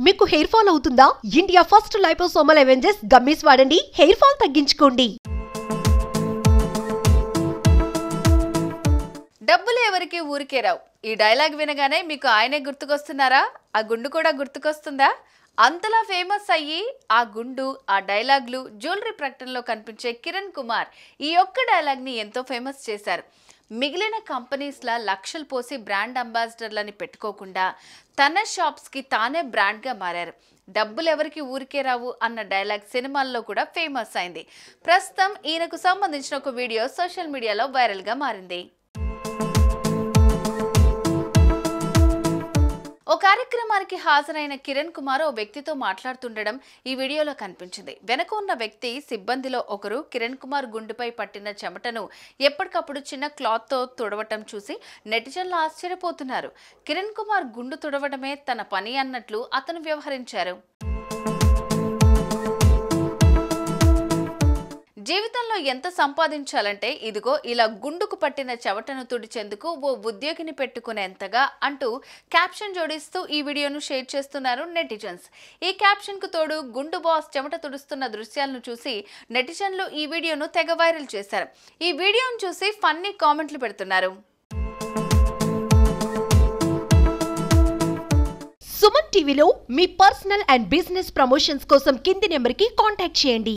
మీకు hair fall అవుతుందా? India first liposomal Avengers gummies వాడండి, హెయిర్ ఫాల్ తగ్గించుకోండి. డబ్బులు ఎవరికి ఊరికే రావు. ఈ డైలాగ్ వినగానే మీకు ఆయనే గుర్తుకొస్తున్నారా? ఆ గుండు కూడా గుర్తుకొస్తుందా? అంతలా ఫేమస్ అయ్యి ఆ గుండు, ఆ డైలాగ్లు, జ్యువెలరీ ప్రకటనలో కనిపించే కిరణ్ కుమార్ ఈ ఒక్క డైలాగ్ని ఎంతో ఫేమస్ చేశారు. మిగిలిన కంపెనీస్లా లక్షలు పోసి బ్రాండ్ అంబాసిడర్లని పెట్టుకోకుండా తన షాప్స్కి తానే బ్రాండ్గా మారారు. డబ్బులు ఎవరికి ఊరికే రావు అన్న డైలాగ్ సినిమాల్లో కూడా ఫేమస్ అయింది. ప్రస్తుతం ఈయనకు సంబంధించిన ఒక వీడియో సోషల్ మీడియాలో వైరల్గా మారింది. ఓ కార్యక్రమానికి హాజరైన కిరణ్ కుమార్ ఓ వ్యక్తితో మాట్లాడుతుండడం ఈ వీడియోలో కనిపించింది. వెనక ఉన్న వ్యక్తి సిబ్బందిలో ఒకరు కిరణ్ కుమార్ గుండెపై పట్టిన చెమటను ఎప్పటికప్పుడు చిన్న క్లాత్తో తుడవటం చూసి నెటిజన్లు ఆశ్చర్యపోతున్నారు. కిరణ్ కుమార్ గుండు తుడవడమే తన పని అన్నట్లు అతను వ్యవహరించారు. జీవితంలో ఎంత సంపాదించాలంటే ఇదిగో ఇలా గుండుకు పట్టిన చెమటను తుడిచేందుకు ఓ ఉద్యోగిని పెట్టుకునేంతగా అంటూ క్యాప్షన్ జోడిస్తూ ఈ వీడియోను షేర్ చేస్తున్నారు నెటిజన్స్. ఈ క్యాప్షన్ కు తోడు గుండు బాస్ చెమట తుడుస్తున్న దృశ్యాలను చూసి నెటిజన్లు ఈ వీడియోను తెగ వైరల్ చేశారు. ఈ వీడియోను చూసి ఫన్నీ కామెంట్లు పెడుతున్నారు. సుమన్ టీవీలో మీ పర్సనల్ అండ్ బిజినెస్ ప్రమోషన్స్ కోసం కింది నెంబర్కి కాంటాక్ట్ చేయండి.